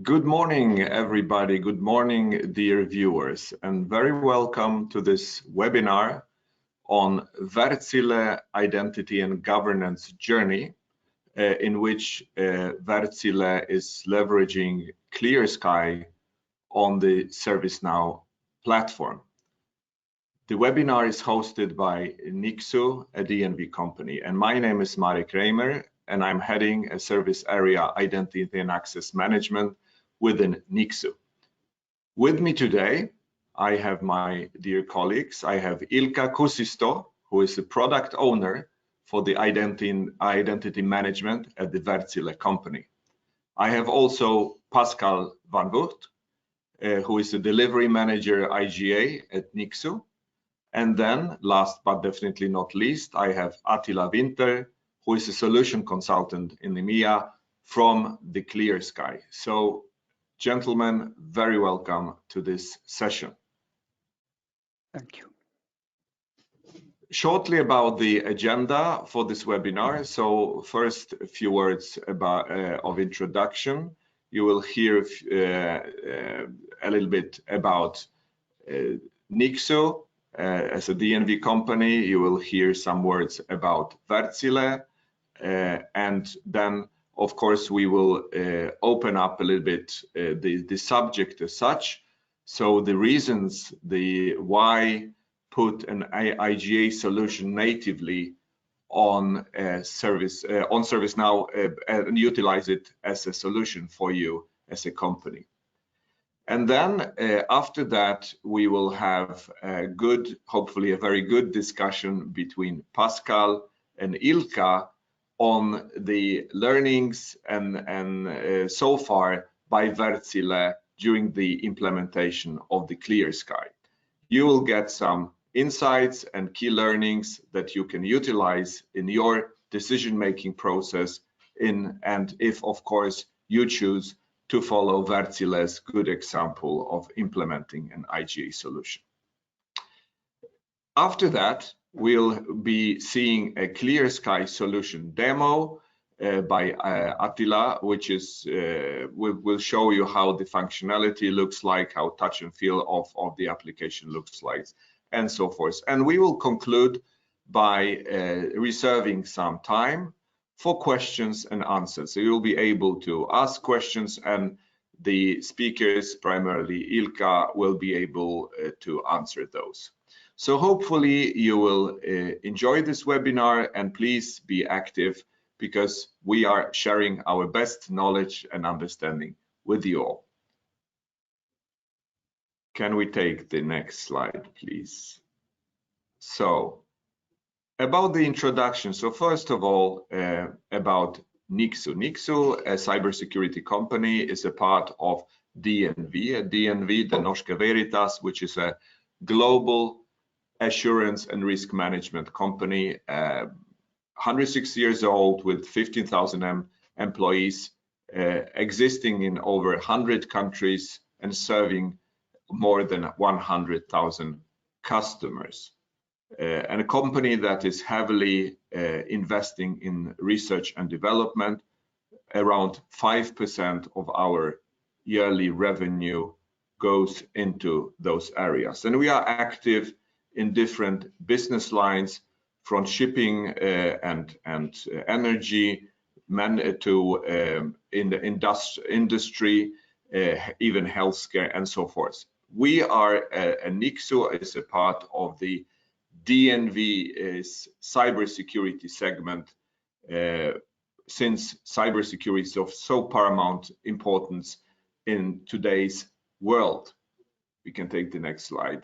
Good morning, everybody. Good morning, dear viewers, and very welcome to this webinar on Wärtsilä Identity and Governance Journey, in which Wärtsilä is leveraging Clear Skye on the ServiceNow platform. The webinar is hosted by Nixu, a DNV company, and my name is Marek Reimer, and I'm heading a service area Identity and Access Management within Nixu. With me today, I have my dear colleagues. I have Ilkka Kuusisto, who is the product owner for the identity management at the Wärtsilä company. I have also Pascal van Vught, who is the delivery manager IGA at Nixu. And then, last but definitely not least, I have Attila Winter, who is a solution consultant in EMEA from the Clear Skye. So, gentlemen, very welcome to this session. Thank you. Shortly about the agenda for this webinar. So first, a few words about of introduction. You will hear a little bit about Nixu as a DNV company. You will hear some words about Wärtsilä, and then of course, we will open up a little bit the subject as such. So the reasons, why put an IGA solution natively on ServiceNow and utilize it as a solution for you as a company. And then after that, we will have a good, hopefully a very good discussion between Pascal and Ilkka on the learnings and so far by Wärtsilä during the implementation of the Clear Skye. You will get some insights and key learnings that you can utilize in your decision-making process and if, of course, you choose to follow Wärtsilä's good example of implementing an IGA solution. After that, we'll be seeing a Clear Skye solution demo by Attila, which is will show you how the functionality looks like, how touch and feel of the application looks like, and so forth. And we will conclude by reserving some time for questions and answers. So you'll be able to ask questions, and the speakers, primarily Ilkka, will be able to answer those. So hopefully you will enjoy this webinar, and please be active because we are sharing our best knowledge and understanding with you all. Can we take the next slide, please? So about the introduction. So first of all, about Nixu. Nixu, a cybersecurity company, is a part of DNV. DNV, the Norske Veritas, which is a global assurance and risk management company, 106 years old with 15,000 employees, existing in over 100 countries and serving more than 100,000 customers. And a company that is heavily investing in research and development. Around 5% of our yearly revenue goes into those areas. And we are active in different business lines, from shipping and energy to in the industry, even healthcare and so forth. We are Nixu is a part of the DNV's cybersecurity segment, since cybersecurity is of so paramount importance in today's world. We can take the next slide.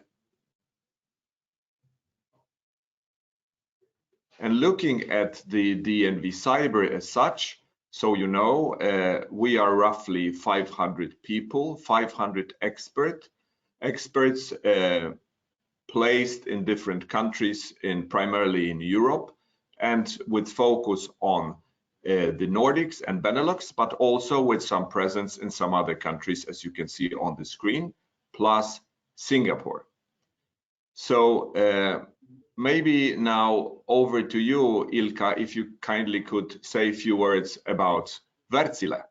And looking at the DNV Cyber as such, so you know, we are roughly 500 people, 500 experts placed in different countries, primarily in Europe, and with focus on the Nordics and Benelux, but also with some presence in some other countries, as you can see on the screen, plus Singapore. So maybe now over to you, Ilkka, if you kindly could say a few words about Wärtsilä.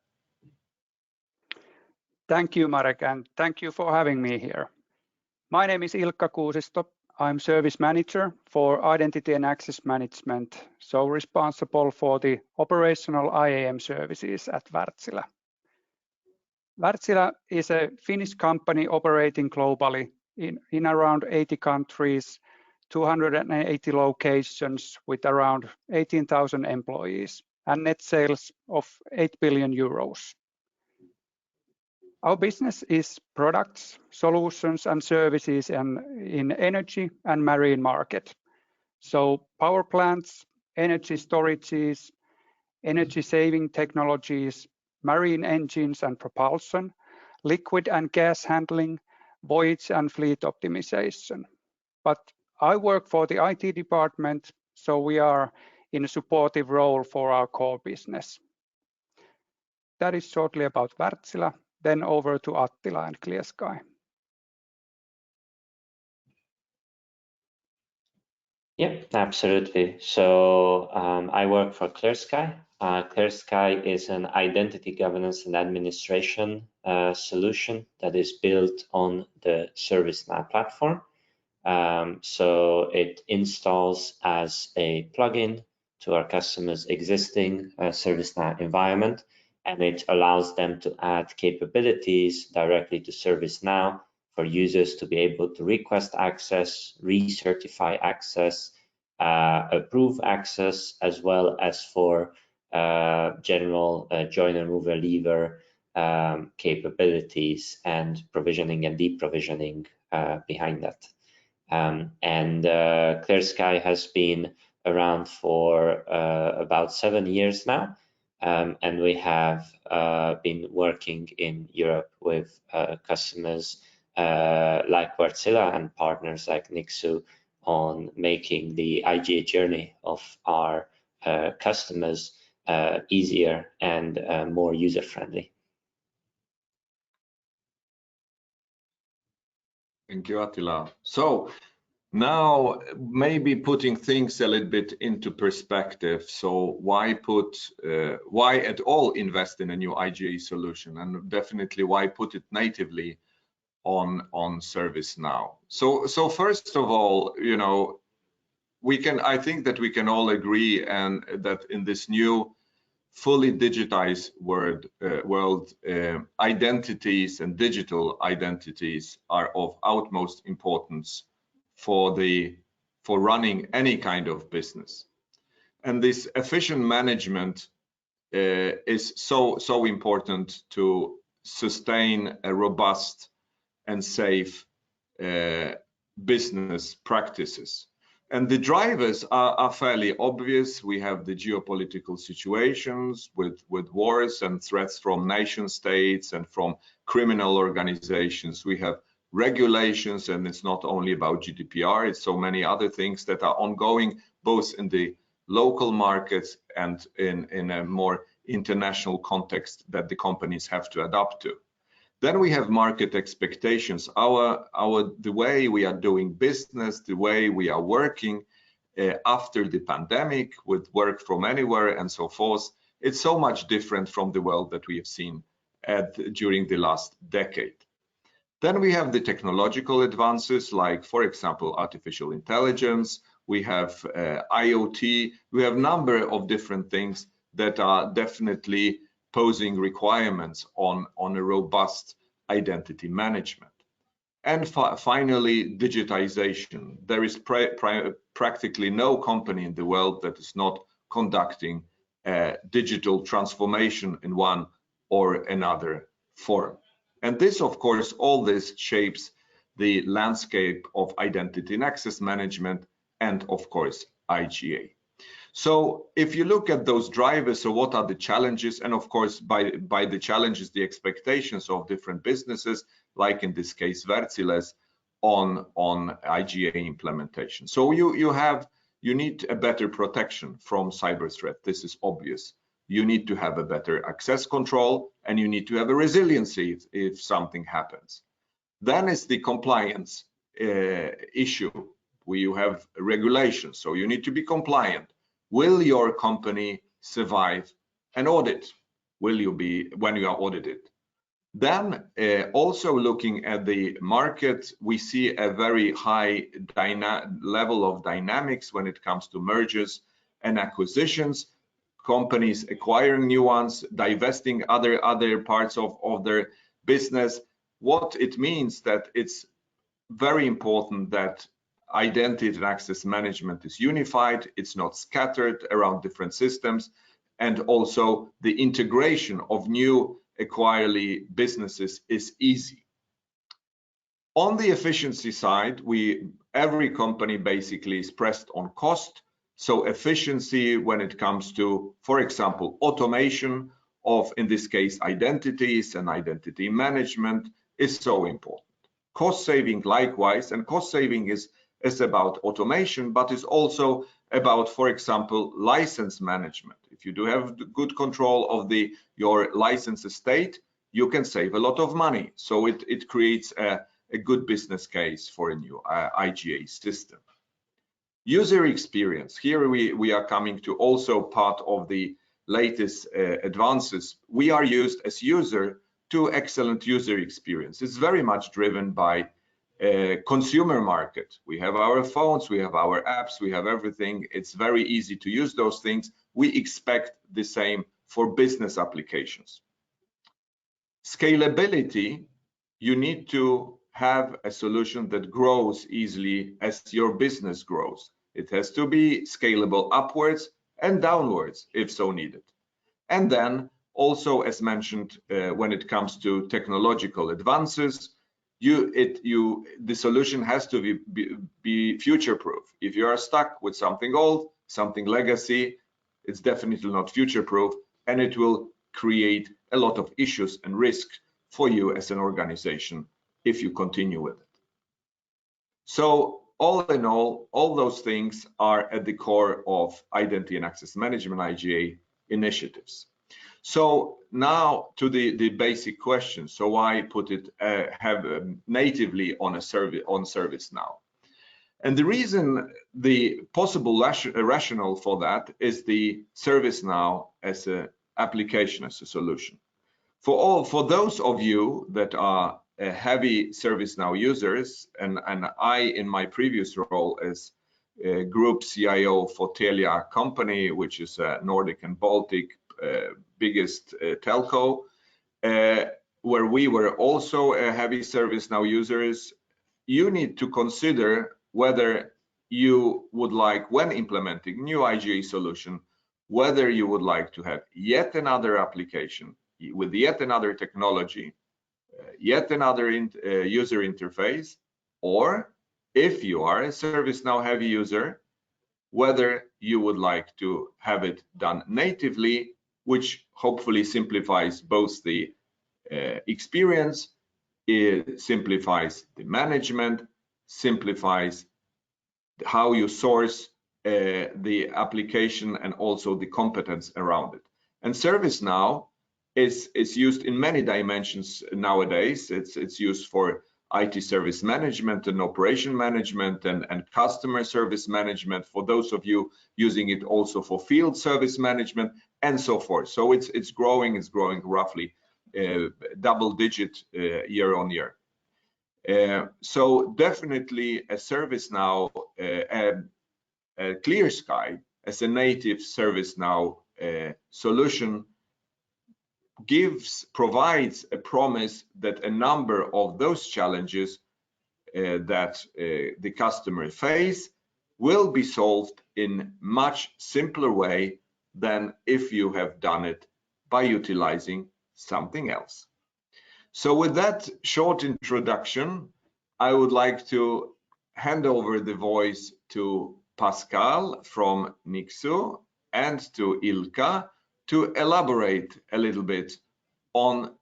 Thank you, Marek, and thank you for having me here. My name is Ilkka Kuusisto. I'm Service Manager for Identity and Access Management, so responsible for the operational IAM services at Wärtsilä. Wärtsilä is a Finnish company operating globally in around 80 countries, 280 locations with around 18,000 employees and net sales of 8 billion euros. Our business is products, solutions and services in energy and marine market. So power plants, energy storages, energy saving technologies, marine engines and propulsion, liquid and gas handling, voyage and fleet optimization. But I work for the IT department, so we are in a supportive role for our core business. That is shortly about Wärtsilä. Then over to Attila and Clear Skye. Yep, absolutely. So I work for Clear Skye. Clear Skye is an identity governance and administration solution that is built on the ServiceNow platform. So it installs as a plugin to our customers' existing ServiceNow environment, and it allows them to add capabilities directly to ServiceNow for users to be able to request access, recertify access, approve access, as well as for general joiner, mover, leaver capabilities and provisioning and deprovisioning behind that. Clear Skye has been around for about 7 years now. And we have been working in Europe with customers like Wärtsilä and partners like Nixu on making the IGA journey of our customers easier and more user-friendly. Thank you, Attila. So now maybe putting things a little bit into perspective. So why at all invest in a new IGA solution, and definitely why put it natively on ServiceNow? So first of all, you know, I think that we can all agree and that in this new fully digitized world, identities and digital identities are of utmost importance for running any kind of business. And this efficient management is so important to sustain a robust and safe business practices. And the drivers are fairly obvious. We have the geopolitical situations with wars and threats from nation states and from criminal organizations. We have regulations, and it's not only about GDPR, it's so many other things that are ongoing, both in the local markets and in a more international context that the companies have to adapt to. Then we have market expectations. The way we are doing business, the way we are working after the pandemic with work from anywhere and so forth, it's so much different from the world that we have seen during the last decade. Then we have the technological advances, like, for example, artificial intelligence. We have IoT. We have a number of different things that are definitely posing requirements on a robust identity management. And finally, digitization. There is practically no company in the world that is not conducting digital transformation in one or another form. And this, of course, all this shapes the landscape of identity and access management and, of course, IGA. So if you look at those drivers, so what are the challenges? And of course, by the challenges, the expectations of different businesses, like in this case, Wärtsilä's on IGA implementation. So you need a better protection from cyber threat. This is obvious. You need to have a better access control, and you need to have a resiliency if something happens. Then is the compliance issue, where you have regulations, so you need to be compliant. Will your company survive an audit? Will you be when you are audited? Then also looking at the market, we see a very high level of dynamics when it comes to mergers and acquisitions, companies acquiring new ones, divesting other parts of their business. What it means that it's very important that identity and access management is unified, it's not scattered around different systems, and also the integration of new acquirely businesses is easy. On the efficiency side, every company basically is pressed on cost. So efficiency when it comes to, for example, automation of, in this case, identities and identity management is so important. Cost saving likewise, and cost saving is about automation, but is also about, for example, license management. If you do have good control of your license estate, you can save a lot of money. So it creates a good business case for a new IGA system. User experience. Here we are coming to also part of the latest advances. We are used as user to excellent user experience. It's very much driven by consumer market. We have our phones, we have our apps, we have everything. It's very easy to use those things. We expect the same for business applications. Scalability, you need to have a solution that grows easily as your business grows. It has to be scalable upwards and downwards if so needed. And then also, as mentioned, when it comes to technological advances, the solution has to be future-proof. If you are stuck with something old, something legacy, it's definitely not future-proof, and it will create a lot of issues and risks for you as an organization if you continue with it. So all in all those things are at the core of Identity and Access Management IGA initiatives. So now to the basic question. So why put it natively on ServiceNow? And the reason, the possible rationale for that is the ServiceNow as an application, as a solution. For those of you that are heavy ServiceNow users, and I in my previous role as group CIO for Telia company, which is a Nordic and Baltic biggest telco, where we were also heavy ServiceNow users, you need to consider whether you would like, when implementing new IGA solution, whether you would like to have yet another application with yet another technology, yet another user interface, or if you are a ServiceNow heavy user, whether you would like to have it done natively, which hopefully simplifies both the experience, it simplifies the management, simplifies how you source the application and also the competence around it. And ServiceNow is used in many dimensions nowadays. It's used for IT service management and operation management and customer service management, for those of you using it also for field service management and so forth. So it's growing roughly double-digit year on year. So definitely a ServiceNow, a Clear Skye as a native ServiceNow solution provides a promise that a number of those challenges that the customer face will be solved in much simpler way than if you have done it by utilizing something else. So with that short introduction, I would like to hand over the voice to Pascal from Nixu and to Ilkka to elaborate a little bit on,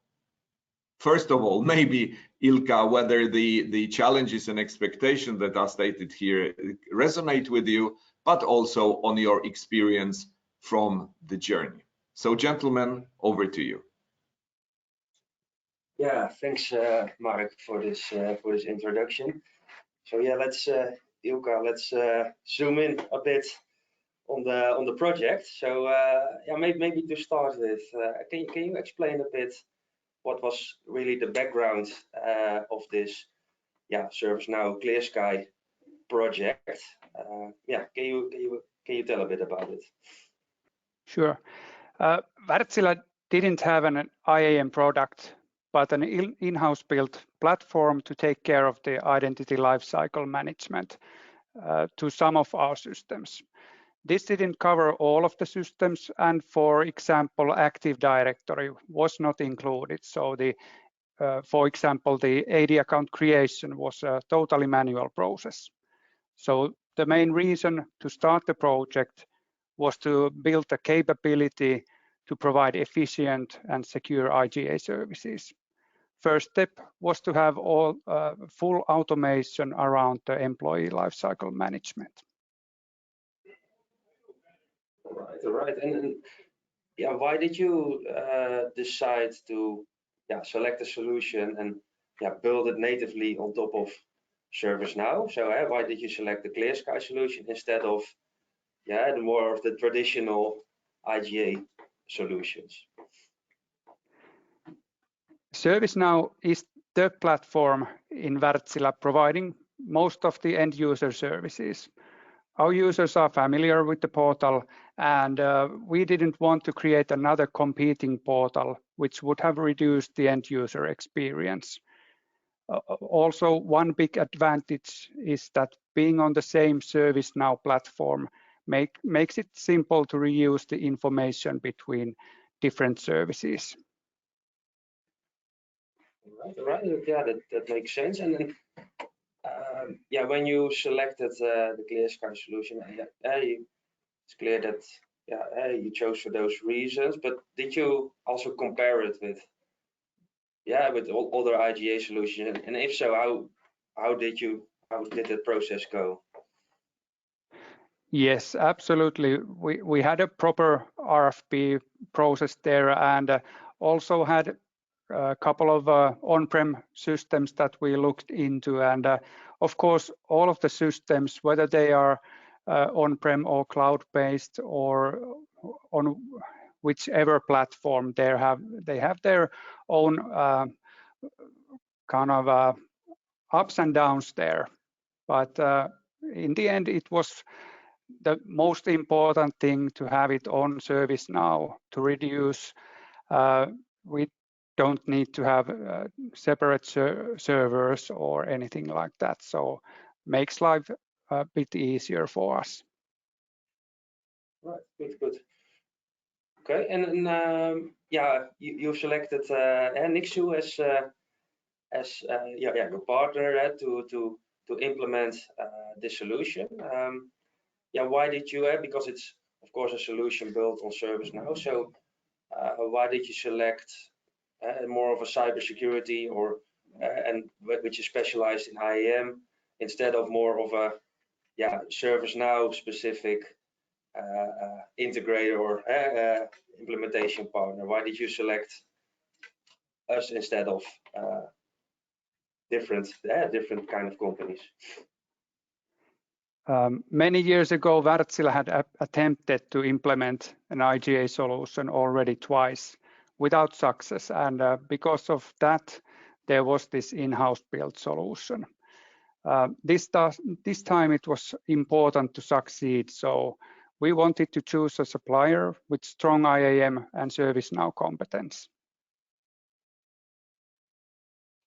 first of all, maybe Ilkka, whether the challenges and expectations that are stated here resonate with you, but also on your experience from the journey. So gentlemen, over to you. Yeah, thanks Mark for this introduction. So yeah, let's Ilkka, let's zoom in a bit on the project. So yeah, maybe to start with, can you explain a bit what was really the background of this ServiceNow Clear Skye project. Can you tell a bit about it? Sure. Wärtsilä didn't have an IAM product, but an in-house built platform to take care of the identity lifecycle management to some of our systems. This didn't cover all of the systems, and for example, Active Directory was not included. So for example, the AD account creation was a totally manual process. So the main reason to start the project was to build the capability to provide efficient and secure IGA services. First step was to have all full automation around the employee lifecycle management. All right. And why did you decide to select a solution and build it natively on top of ServiceNow? So why did you select the Clear Skye solution instead of the more of the traditional IGA solutions? ServiceNow is the platform in Wärtsilä providing most of the end user services. Our users are familiar with the portal, and we didn't want to create another competing portal which would have reduced the end user experience. Also, one big advantage is that being on the same ServiceNow platform makes it simple to reuse the information between different services. All right. Yeah, that makes sense. And then, when you selected the Clear Skye solution, it's clear that you chose for those reasons. But did you also compare it with all other IGA solutions? And if so, how did the process go? Yes, absolutely. We had a proper RFP process there, and also had a couple of on-prem systems that we looked into, and of course all of the systems, whether they are on-prem or cloud-based or on whichever platform, they have their own kind of ups and downs there. But in the end, it was the most important thing to have it on ServiceNow to reduce. We don't need to have separate servers or anything like that, so makes life a bit easier for us. Right, good. Okay, and you selected Nixu as your partner to implement this solution. Why did you? Because it's of course a solution built on ServiceNow. So why did you select more of a cybersecurity and which is specialized in IAM instead of more of a ServiceNow specific integrator or implementation partner? Why did you select us instead of different kind of companies? Many years ago, Wärtsilä had attempted to implement an IGA solution already twice without success, and because of that, there was this in-house built solution. This time it was important to succeed, so we wanted to choose a supplier with strong IAM and ServiceNow competence.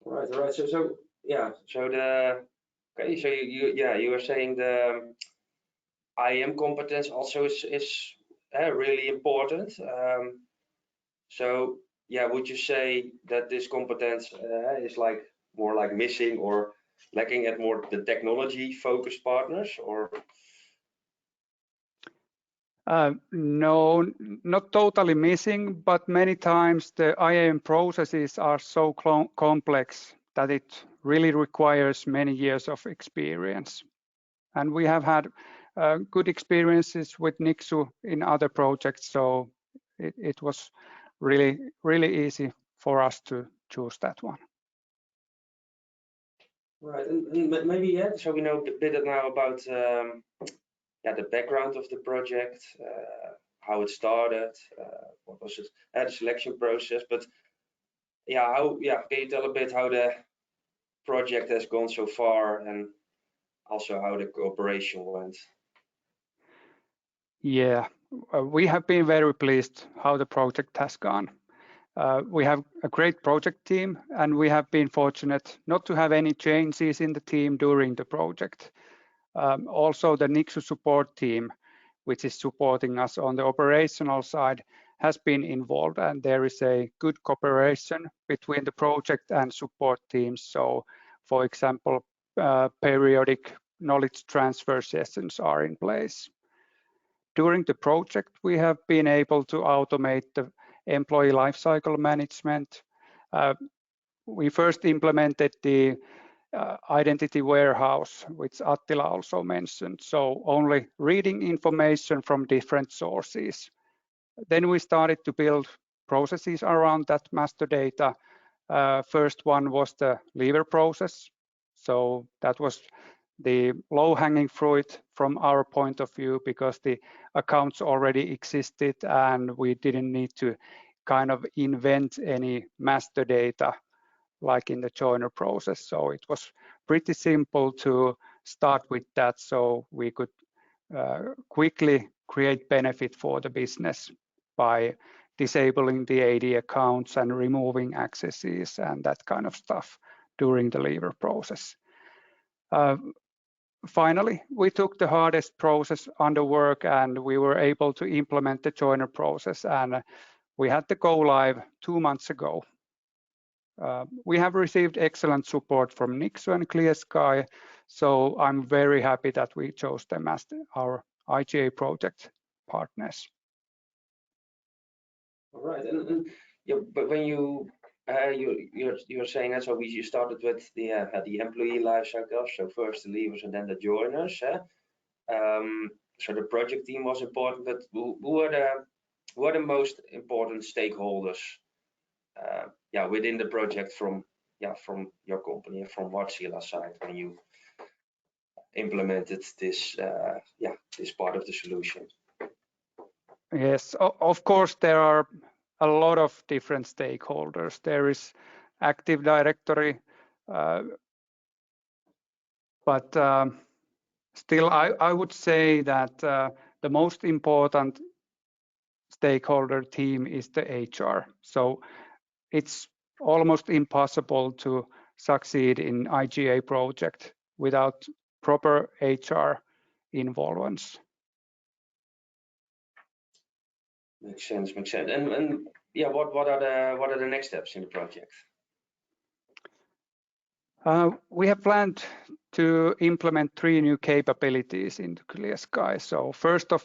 Right. So you were saying the IAM competence also is really important. Would you say that this competence is more like missing or lacking at more the technology focused partners, or? No, not totally missing, but many times the IAM processes are so complex that it really requires many years of experience. And we have had good experiences with Nixu in other projects, so it was really easy for us to choose that one. Right, and maybe so we know a bit now about the background of the project, how it started, what was it, the selection process. But can you tell a bit how the project has gone so far and also how the cooperation went? Yeah, we have been very pleased how the project has gone. We have a great project team, and we have been fortunate not to have any changes in the team during the project. Also, the Nixu support team, which is supporting us on the operational side, has been involved, and there is a good cooperation between the project and support teams. So, for example, periodic knowledge transfer sessions are in place. During the project, we have been able to automate the employee lifecycle management. We first implemented the identity warehouse, which Attila also mentioned, so only reading information from different sources. Then we started to build processes around that master data. First one was the lever process. So that was the low-hanging fruit from our point of view, because the accounts already existed and we didn't need to kind of invent any master data like in the joiner process. So it was pretty simple to start with that, so we could quickly create benefit for the business by disabling the AD accounts and removing accesses and that kind of stuff during the lever process. Finally, we took the hardest process under work and we were able to implement the joiner process, and we had to go live 2 months ago. We have received excellent support from Nixu and Clear Skye, so I'm very happy that we chose them as our IGA project partners. All right, and yeah, but when you're saying that, so you started with the employee life cycle, so first the levers and then the joiners. So the project team was important, but who are the most important stakeholders? Within the project from your company, from Wärtsilä side, when you implemented this this part of the solution. Yes, of course there are a lot of different stakeholders. There is Active Directory, but still I would say that the most important stakeholder team is the HR. So it's almost impossible to succeed in IGA project without proper HR involvement. Makes sense. And yeah, what are the next steps in the project? We have planned to implement 3 new capabilities into Clear Skye. So first of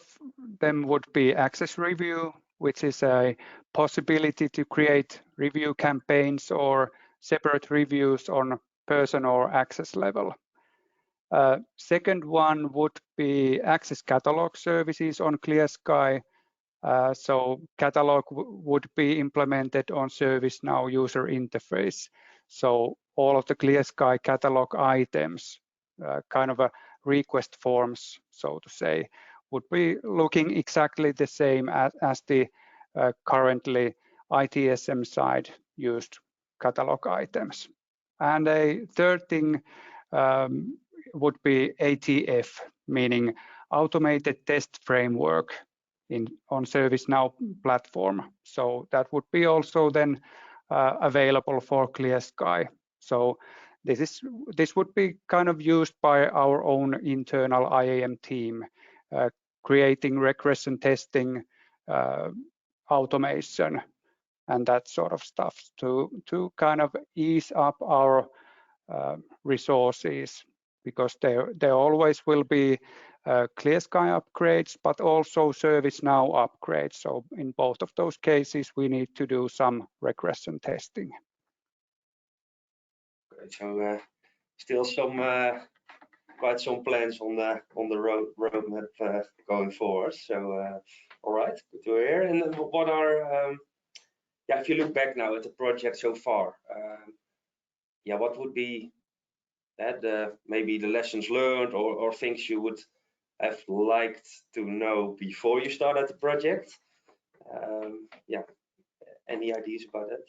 them would be access review, which is a possibility to create review campaigns or separate reviews on person or access level. Second one would be access catalog services on Clear Skye. So catalog would be implemented on ServiceNow user interface. So all of the Clear Skye catalog items, kind of a request forms, so to say, would be looking exactly the same as the currently ITSM side used catalog items. And a third thing would be ATF, meaning automated test framework on ServiceNow platform. So that would be also then available for Clear Skye. So this would be kind of used by our own internal IAM team, creating regression testing, automation, and that sort of stuff to kind of ease up our resources, because there always will be Clear Skye upgrades, but also ServiceNow upgrades. So in both of those cases, we need to do some regression testing. Okay, so still quite some plans on the roadmap going forward. So all right, good to hear. And what are if you look back now at the project so far, what would be maybe the lessons learned or things you would have liked to know before you started the project? Any ideas about that?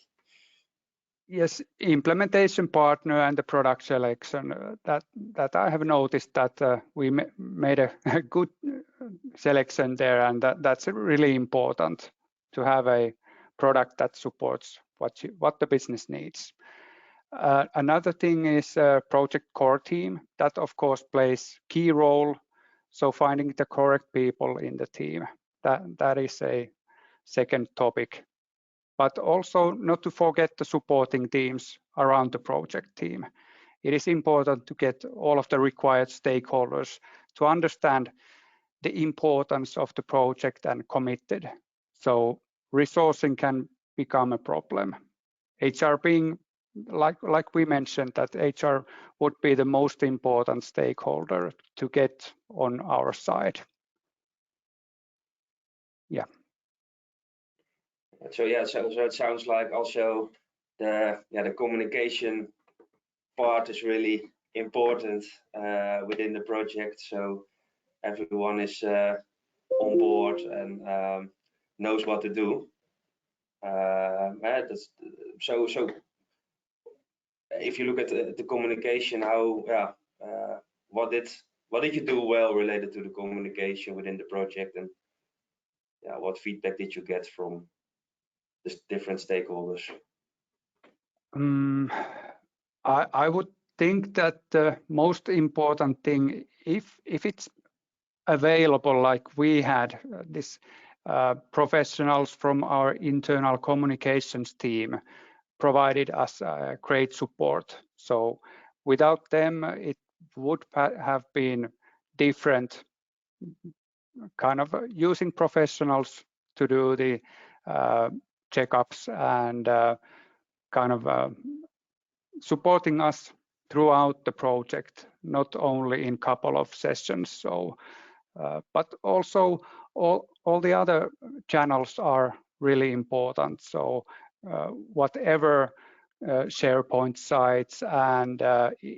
Yes, implementation partner and the product selection. That I have noticed that we made a good selection there, and that's really important to have a product that supports what the business needs. Another thing is project core team. That of course plays key role. So finding the correct people in the team. That is a second topic. But also not to forget the supporting teams around the project team. It is important to get all of the required stakeholders to understand the importance of the project and committed. So resourcing can become a problem. HR being, like we mentioned, that HR would be the most important stakeholder to get on our side. Yeah. So yeah, so it sounds like also the communication part is really important within the project. So everyone is on board and knows what to do. So if you look at the communication, how what did you do well related to the communication within the project, and what feedback did you get from the different stakeholders? I would think that the most important thing, if it's available, like we had this professionals from our internal communications team provided us great support. So without them, it would have been different, kind of using professionals to do the checkups and kind of supporting us throughout the project, not only in couple of sessions. So, but also all the other channels are really important. So whatever SharePoint sites and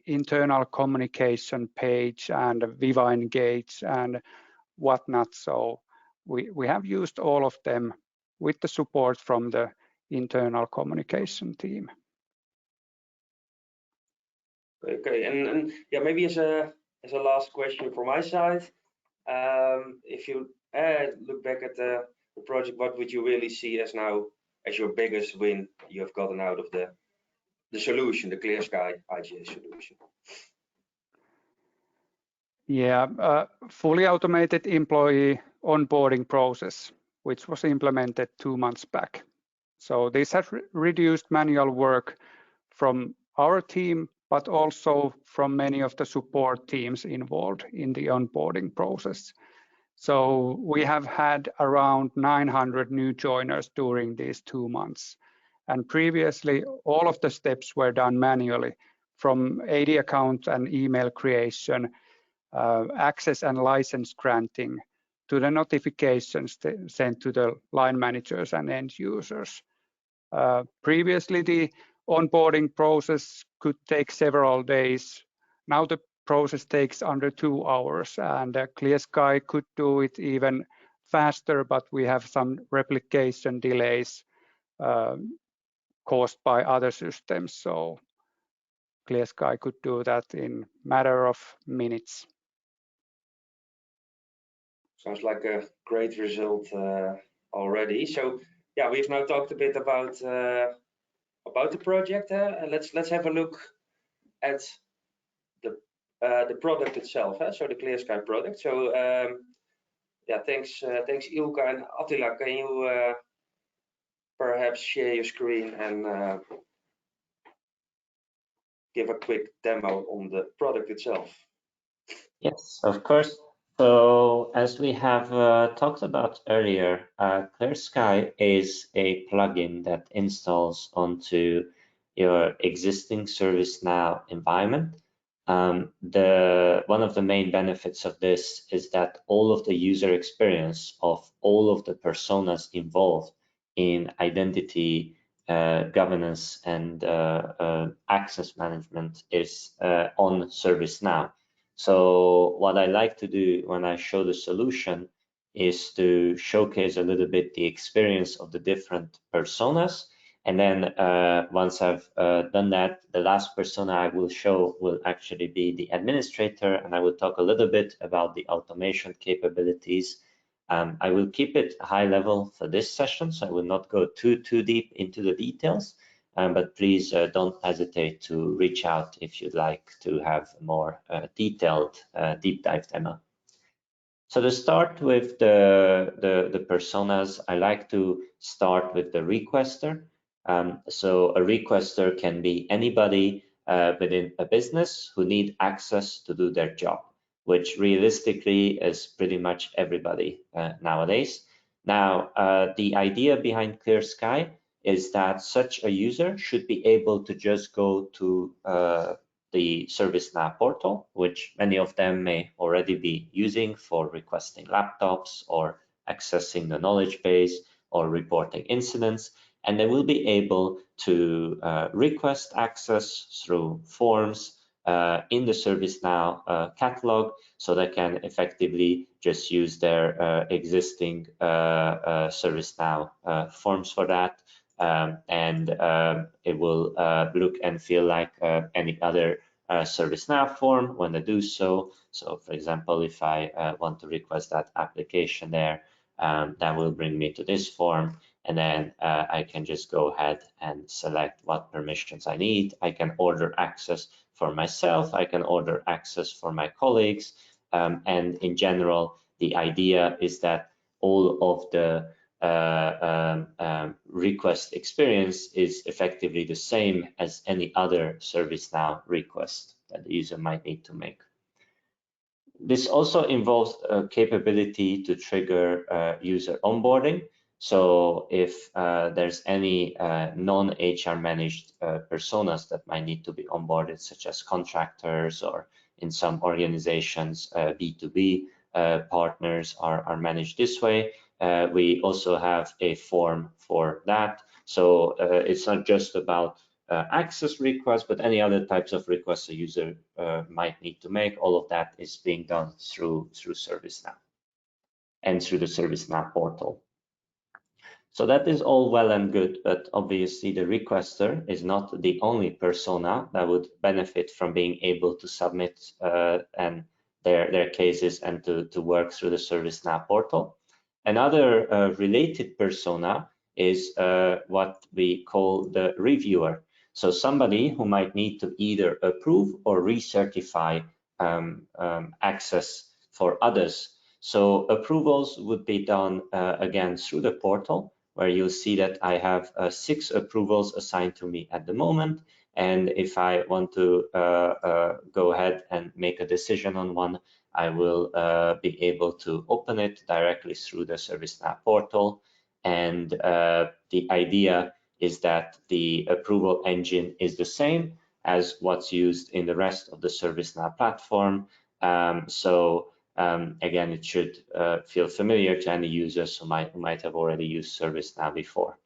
internal communication page and Viva Engage and whatnot. So we have used all of them with the support from the internal communication team. Okay, and yeah, maybe as a last question from my side, if you look back at the project, what would you really see as now as your biggest win you have gotten out of the solution, the Clear Skye IGA solution? Yeah, fully automated employee onboarding process, which was implemented 2 months back. So this has reduced manual work from our team, but also from many of the support teams involved in the onboarding process. So we have had around 900 new joiners during these 2 months. And previously, all of the steps were done manually, from AD account and email creation, access and license granting, to the notifications sent to the line managers and end users. Previously, the onboarding process could take several days. Now the process takes under 2 hours, and Clear Skye could do it even faster, but we have some replication delays caused by other systems. So Clear Skye could do that in a matter of minutes. Sounds like a great result already. So yeah, we've now talked a bit about the project. Let's have a look at the product itself. So the Clear Skye product. So yeah, thanks Ilkka and Attila. Can you perhaps share your screen and give a quick demo on the product itself? Yes, of course. So as we have talked about earlier, Clear Skye is a plugin that installs onto your existing ServiceNow environment. One of the main benefits of this is that all of the user experience of all of the personas involved in identity governance and access management is on ServiceNow. So what I like to do when I show the solution is to showcase a little bit the experience of the different personas And then once I've done that, the last persona I will show will actually be the administrator, and I will talk a little bit about the automation capabilities. I will keep it high level for this session, so I will not go too deep into the details, but please don't hesitate to reach out if you'd like to have a more detailed deep dive demo. So to start with the personas, I like to start with the requester. So a requester can be anybody within a business who need access to do their job, which realistically is pretty much everybody nowadays. Now, the idea behind Clear Skye is that such a user should be able to just go to the ServiceNow portal, which many of them may already be using for requesting laptops or accessing the knowledge base or reporting incidents. And they will be able to request access through forms in the ServiceNow catalog, so they can effectively just use their existing ServiceNow forms for that. It will look and feel like any other ServiceNow form when they do so. So for example, if I want to request that application there, that will bring me to this form, and then I can just go ahead and select what permissions I need. I can order access for myself, I can order access for my colleagues, and in general, the idea is that all of the request experience is effectively the same as any other ServiceNow request that the user might need to make. This also involves a capability to trigger user onboarding. So if there's any non-HR managed personas that might need to be onboarded, such as contractors, or in some organizations, B2B partners are managed this way, we also have a form for that. So it's not just about access requests, but any other types of requests a user might need to make. All of that is being done through ServiceNow and through the ServiceNow portal. So that is all well and good, but obviously the requester is not the only persona that would benefit from being able to submit and their cases and to work through the ServiceNow portal. Another related persona is what we call the reviewer. So somebody who might need to either approve or recertify access for others. So approvals would be done again through the portal, where you'll see that I have 6 approvals assigned to me at the moment. And if I want to go ahead and make a decision on one, I will be able to open it directly through the ServiceNow portal. And the idea is that the approval engine is the same as what's used in the rest of the ServiceNow platform. Again, it should feel familiar to any users who might have already used ServiceNow before.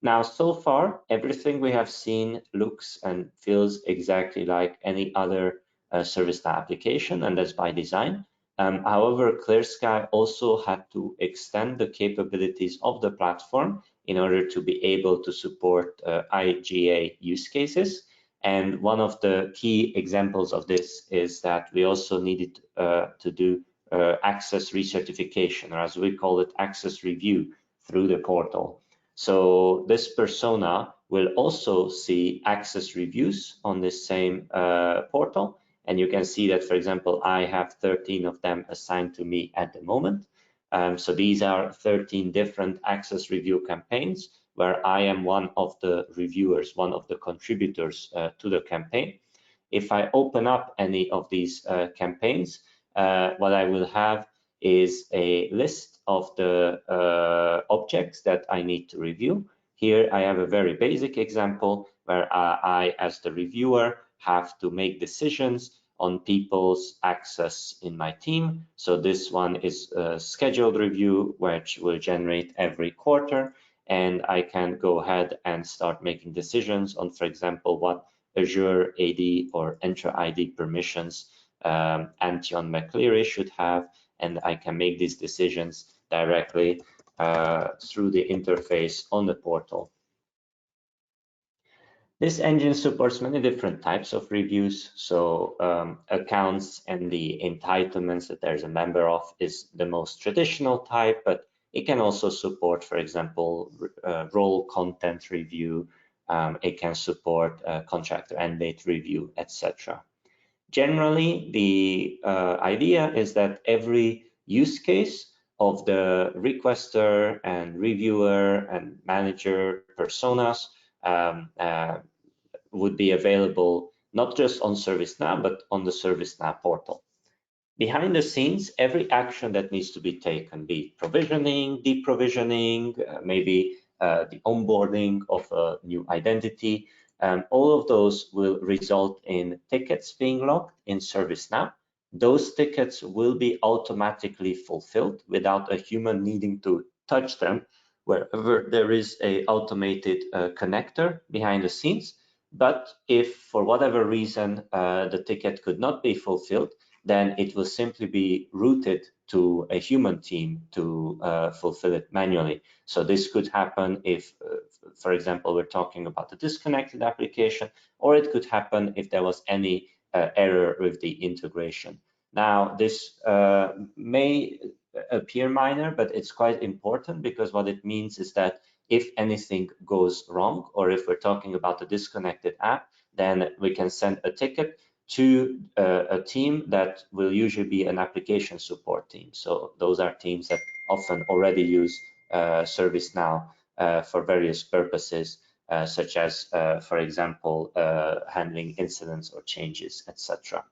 Now, so far, everything we have seen looks and feels exactly like any other ServiceNow application, and that's by design. However, Clear Skye also had to extend the capabilities of the platform in order to be able to support IGA use cases. And one of the key examples of this is that we also needed to do access recertification, or as we call it, access review through the portal. So this persona will also see access reviews on this same portal. And you can see that, for example, I have 13 of them assigned to me at the moment. So these are 13 different access review campaigns where I am one of the reviewers, one of the contributors to the campaign. If I open up any of these campaigns, what I will have is a list of the objects that I need to review. Here I have a very basic example where I, as the reviewer, have to make decisions on people's access in my team. So this one is a scheduled review, which will generate every quarter. And I can go ahead and start making decisions on, for example, what Azure AD or Entra ID permissions Antion McCleary should have. And I can make these decisions directly through the interface on the portal. This engine supports many different types of reviews. So accounts and the entitlements that there's a member of is the most traditional type, but it can also support, for example, role content review. It can support contractor end date review, etc. Generally, the idea is that every use case of the requester and reviewer and manager personas would be available not just on ServiceNow, but on the ServiceNow portal. Behind the scenes, every action that needs to be taken, be it provisioning, deprovisioning, maybe the onboarding of a new identity, all of those will result in tickets being logged in ServiceNow. Those tickets will be automatically fulfilled without a human needing to touch them, wherever there is a automated connector behind the scenes. But if for whatever reason the ticket could not be fulfilled, then it will simply be routed to a human team to fulfill it manually. So this could happen if, for example, we're talking about a disconnected application, or it could happen if there was any error with the integration. Now, this may appear minor, but it's quite important, because what it means is that if anything goes wrong, or if we're talking about a disconnected app, then we can send a ticket to a team that will usually be an application support team. So those are teams that often already use ServiceNow for various purposes, such as, for example, handling incidents or changes, etc.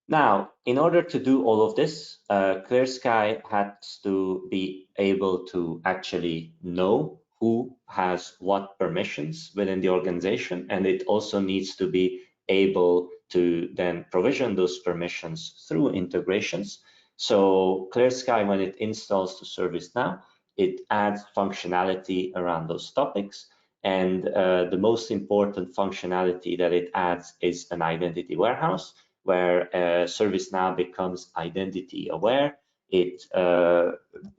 Now, in order to do all of this, Clear Skye has to be able to actually know who has what permissions within the organization, and it also needs to be able to then provision those permissions through integrations. So Clear Skye, when it installs to ServiceNow, it adds functionality around those topics. And the most important functionality that it adds is an identity warehouse, where ServiceNow becomes identity aware. It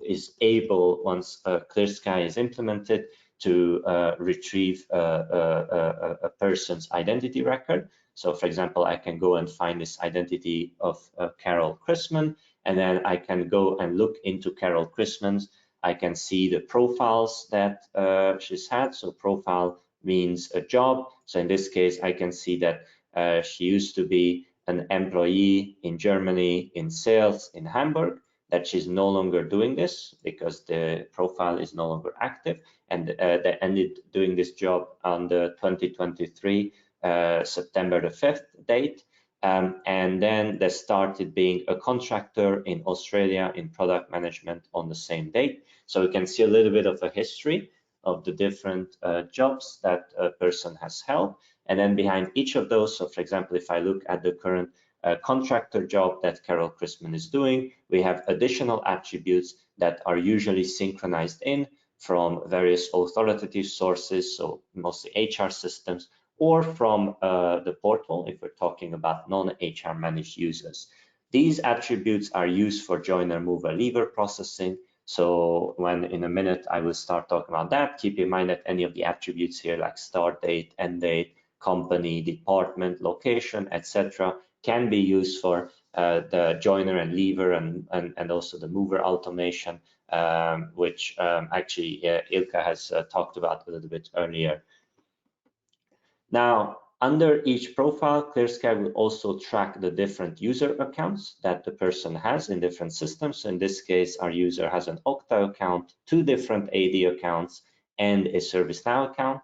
is able, once Clear Skye is implemented, to retrieve a person's identity record. So, for example, I can go and find this identity of Carol Chrisman, and then I can go and look into Carol Chrisman's. I can see the profiles that she's had. So profile means a job. So in this case, I can see that she used to be an employee in Germany in sales in Hamburg, that she's no longer doing this because the profile is no longer active, and they ended doing this job on the 2023 September the 5th date, and then they started being a contractor in Australia in product management on the same date. So we can see a little bit of a history of the different jobs that a person has held. And then behind each of those, so for example, if I look at the current contractor job that Carol Chrisman is doing, we have additional attributes that are usually synchronized in from various authoritative sources, so mostly HR systems, or from the portal if we're talking about non-HR managed users. These attributes are used for joiner, mover, leaver processing. So when in a minute I will start talking about that, keep in mind that any of the attributes here, like start date, end date, company, department, location, etc., can be used for the joiner and leaver and also the mover automation, which actually Ilkka has talked about a little bit earlier. Now, under each profile, Clear Skye will also track the different user accounts that the person has in different systems. So in this case, our user has an Okta account, 2 different AD accounts, and a ServiceNow account.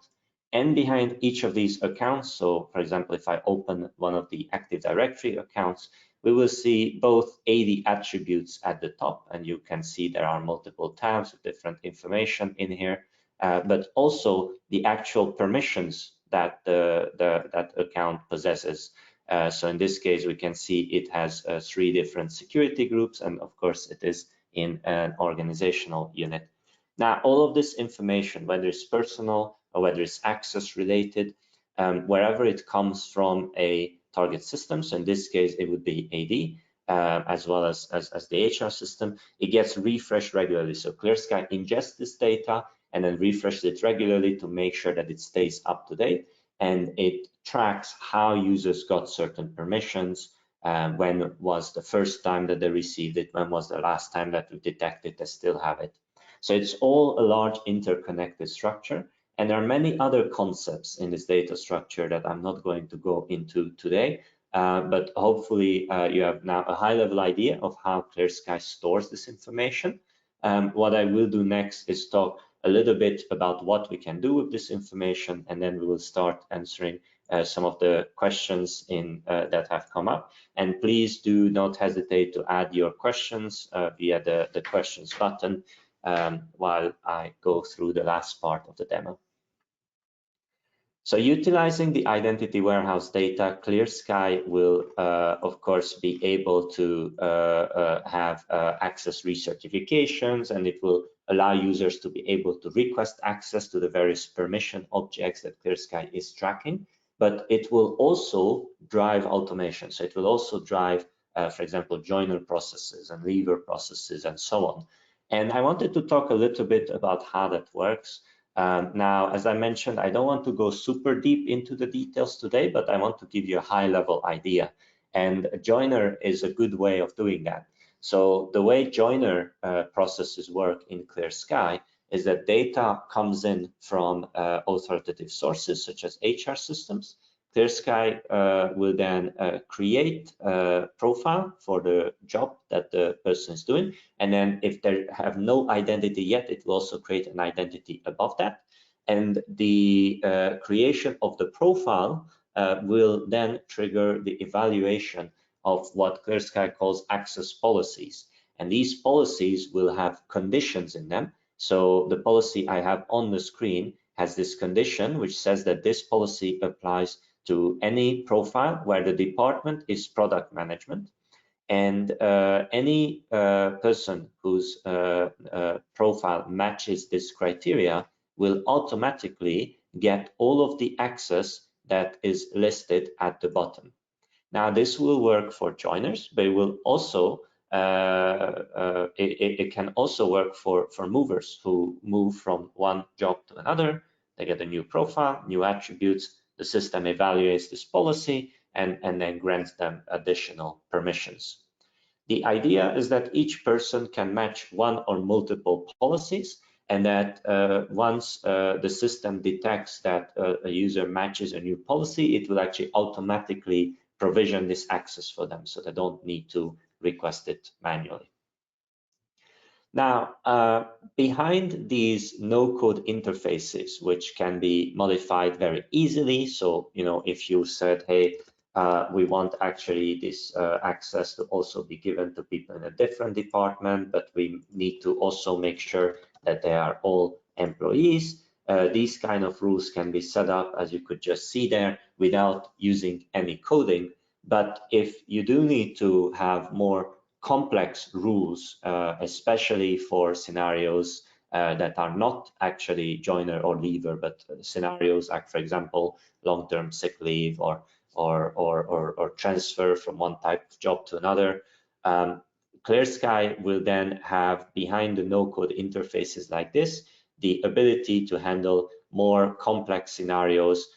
And behind each of these accounts, so for example, if I open one of the Active Directory accounts, we will see both AD attributes at the top, and you can see there are multiple tabs with different information in here, but also the actual permissions that that account possesses. So in this case, we can see it has 3 different security groups, and of course it is in an organizational unit. Now, all of this information, whether it's personal or whether it's access related, wherever it comes from a target system, so in this case it would be AD, as well as the HR system, it gets refreshed regularly. So Clear Skye ingests this data, and then refreshes it regularly to make sure that it stays up to date, and it tracks how users got certain permissions, when was the first time that they received it, when was the last time that we detected they still have it. So it's all a large interconnected structure, and there are many other concepts in this data structure that I'm not going to go into today, but hopefully you have now a high-level idea of how Clear Skye stores this information. What I will do next is talk a little bit about what we can do with this information, and then we will start answering some of the questions that have come up. And please do not hesitate to add your questions via the questions button while I go through the last part of the demo. So utilizing the identity warehouse data, Clear Skye will, of course, be able to have access recertifications, and it will allow users to be able to request access to the various permission objects that Clear Skye is tracking. But it will also drive automation. So it will also drive, for example, joiner processes and leaver processes and so on. And I wanted to talk a little bit about how that works. Now, as I mentioned, I don't want to go super deep into the details today, but I want to give you a high-level idea. And a joiner is a good way of doing that. So the way joiner processes work in Clear Skye is that data comes in from authoritative sources such as HR systems. Clear Skye will then create a profile for the job that the person is doing. And then if they have no identity yet, it will also create an identity above that. And the creation of the profile will then trigger the evaluation of what Clear Skye calls access policies. And these policies will have conditions in them. So the policy I have on the screen has this condition which says that this policy applies to any profile where the department is product management, and any person whose profile matches this criteria will automatically get all of the access that is listed at the bottom. Now this will work for joiners, but it will also it can also work for movers who move from one job to another. They get a new profile, new attributes. The system evaluates this policy and then grants them additional permissions. The idea is that each person can match one or multiple policies, and that once the system detects that a user matches a new policy, it will actually automatically provision this access for them, so they don't need to request it manually. Now, behind these no-code interfaces, which can be modified very easily, so if you said, hey, we want actually this access to also be given to people in a different department, but we need to also make sure that they are all employees. These kind of rules can be set up, as you could just see there, without using any coding. But if you do need to have more complex rules, especially for scenarios that are not actually joiner or leaver, but scenarios like, for example, long-term sick leave or transfer from one type of job to another, Clear Skye will then have, behind the no-code interfaces like this, the ability to handle more complex scenarios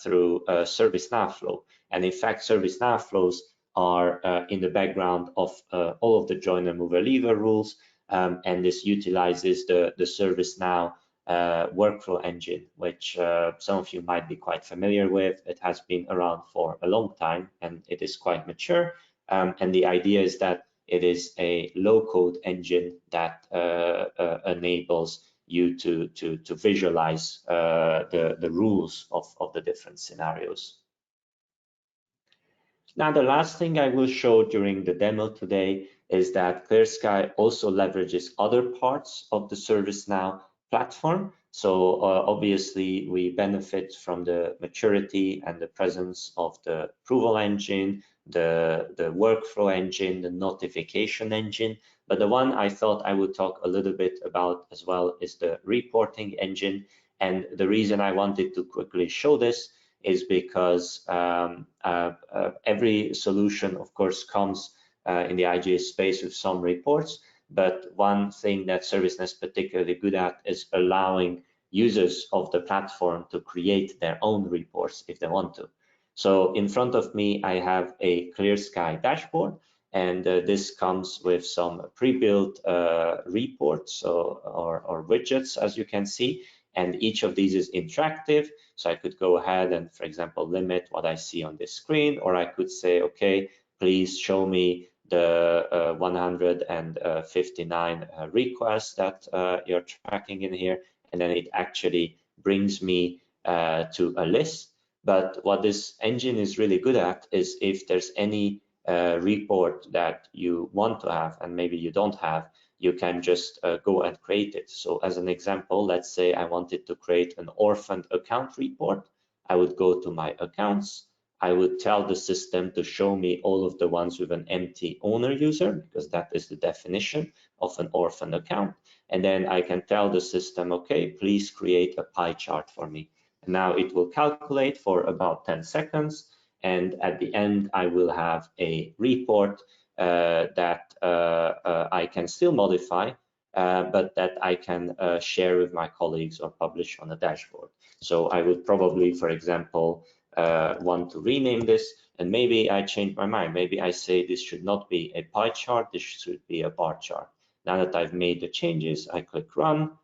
through ServiceNow flow. And in fact, ServiceNow flows are in the background of all of the joiner, mover, leaver rules, and this utilizes the ServiceNow workflow engine, which some of you might be quite familiar with. It has been around for a long time and it is quite mature. And the idea is that it is a low-code engine that enables you to visualize the rules of the different scenarios. Now, the last thing I will show during the demo today is that Clear Skye also leverages other parts of the ServiceNow platform. So obviously we benefit from the maturity and the presence of the approval engine, the workflow engine, the notification engine. But the one I thought I would talk a little bit about as well is the reporting engine. And the reason I wanted to quickly show this is because every solution, of course, comes in the IGA space with some reports, but one thing that ServiceNow is particularly good at is allowing users of the platform to create their own reports if they want to. So in front of me, I have a Clear Skye dashboard, and this comes with some pre-built reports or widgets, as you can see, and each of these is interactive. So I could go ahead and, for example, limit what I see on this screen, or I could say, okay, please show me the 159 requests that you're tracking in here, and then it actually brings me to a list. But what this engine is really good at is if there's any report that you want to have and maybe you don't have, you can just go and create it. So as an example, let's say I wanted to create an orphaned account report. I would go to my accounts. I would tell the system to show me all of the ones with an empty owner user, because that is the definition of an orphan account. And then I can tell the system, okay, please create a pie chart for me. And now it will calculate for about 10 seconds. And at the end, I will have a report that I can still modify, but that I can share with my colleagues or publish on the dashboard. So I would probably, for example, want to rename this, and maybe I change my mind. Maybe I say this should not be a pie chart, this should be a bar chart. Now that I've made the changes, I click run.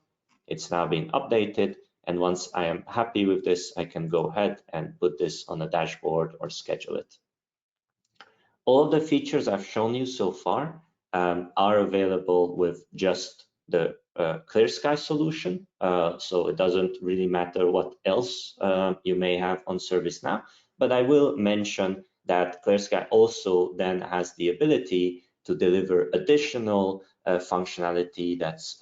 It's now been updated. And once I am happy with this, I can go ahead and put this on a dashboard or schedule it. All of the features I've shown you so far are available with just the Clear Skye solution. So it doesn't really matter what else you may have on ServiceNow, but I will mention that Clear Skye also then has the ability to deliver additional functionality that's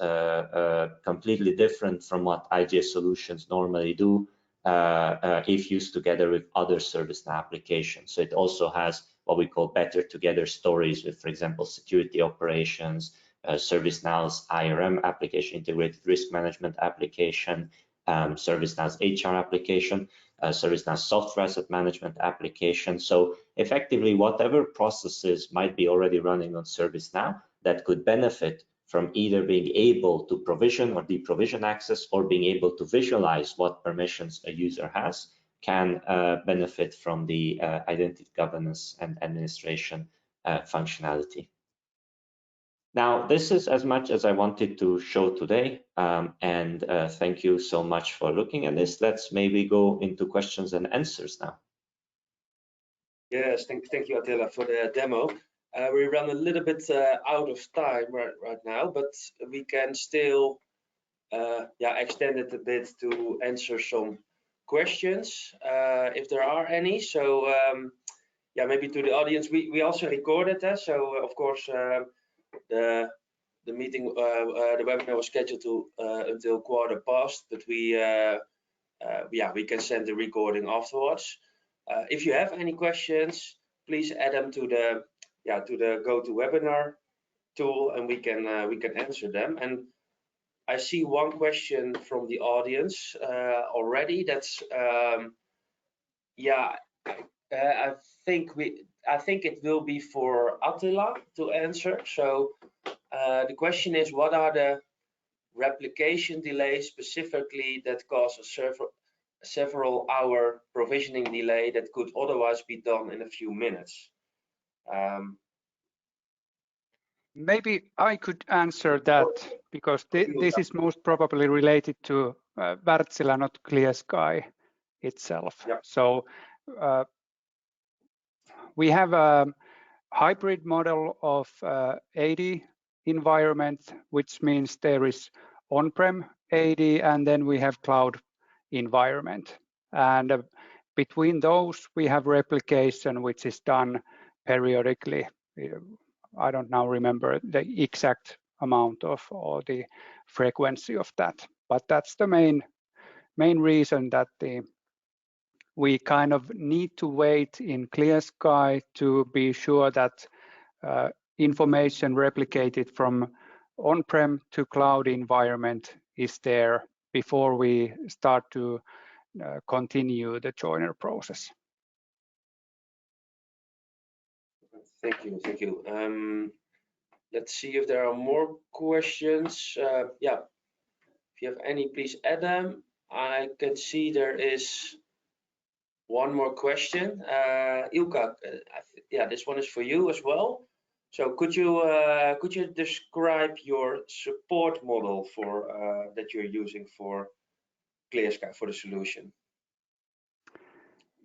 completely different from what IGA solutions normally do if used together with other ServiceNow applications. So it also has what we call better together stories with, for example, security operations, ServiceNow's IRM application, integrated risk management application, ServiceNow's HR application, ServiceNow software asset management application. So effectively, whatever processes might be already running on ServiceNow that could benefit from either being able to provision or deprovision access or being able to visualize what permissions a user has can benefit from the identity governance and administration functionality. Now, this is as much as I wanted to show today, and thank you so much for looking at this. Let's maybe go into questions and answers now. Yes, thank you, Attila, for the demo. We run a little bit out of time right now, but we can still extend it a bit to answer some questions if there are any. So maybe to the audience, we also recorded that. So of course the meeting, the webinar was scheduled to until 15:15, but we can send the recording afterwards. If you have any questions, please add them to the GoToWebinar tool, and we can answer them. And I see one question from the audience already. That's I think it will be for Attila to answer. So the question is, what are the replication delays specifically that cause a several hour provisioning delay that could otherwise be done in a few minutes? Maybe I could answer that, because this is most probably related to Wärtsilä, not Clear Skye itself. Yep. So we have a hybrid model of AD environment, which means there is on-prem AD and then we have cloud environment. And between those, we have replication, which is done periodically. I don't now remember the exact amount of or the frequency of that, but that's the main reason that we kind of need to wait in Clear Skye to be sure that information replicated from on-prem to cloud environment is there before we start to continue the joiner process. Thank you. let's see if there are more questions. Yeah, if you have any, please add them. I can see there is one more question. Ilka, yeah, this one is for you as well. So could you describe your support model for that you're using for Clear Skye, for the solution?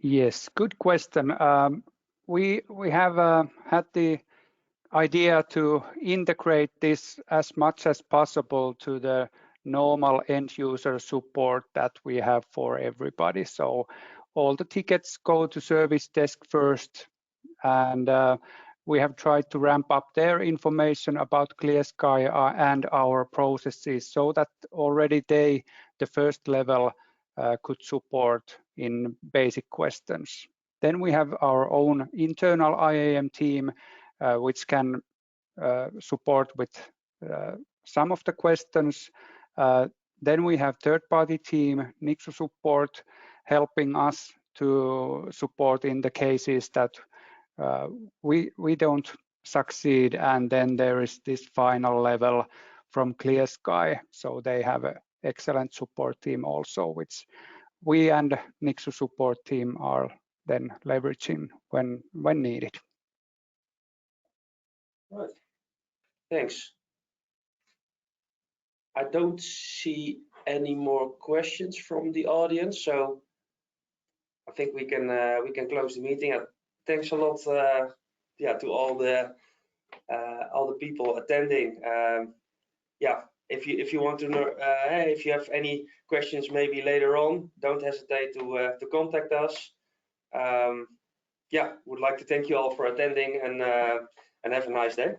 Yes, good question. We have had the idea to integrate this as much as possible to the normal end user support that we have for everybody. So all the tickets go to service desk first, and we have tried to ramp up their information about Clear Skye and our processes so that already they, the first level, could support in basic questions. Then we have our own internal IAM team, which can support with some of the questions. Then we have third-party team, Nixu support, helping us to support in the cases that we don't succeed, and then there is this final level from Clear Skye. So they have an excellent support team also, which we and Nixu support team are then leveraging when needed. Right. Thanks. I don't see any more questions from the audience, so I think we can close the meeting. Thanks a lot, yeah, to all the people attending. Yeah, if you want to know, if you have any questions maybe later on, don't hesitate to contact us. Yeah, would like to thank you all for attending, and have a nice day.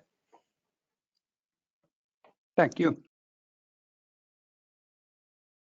Thank you.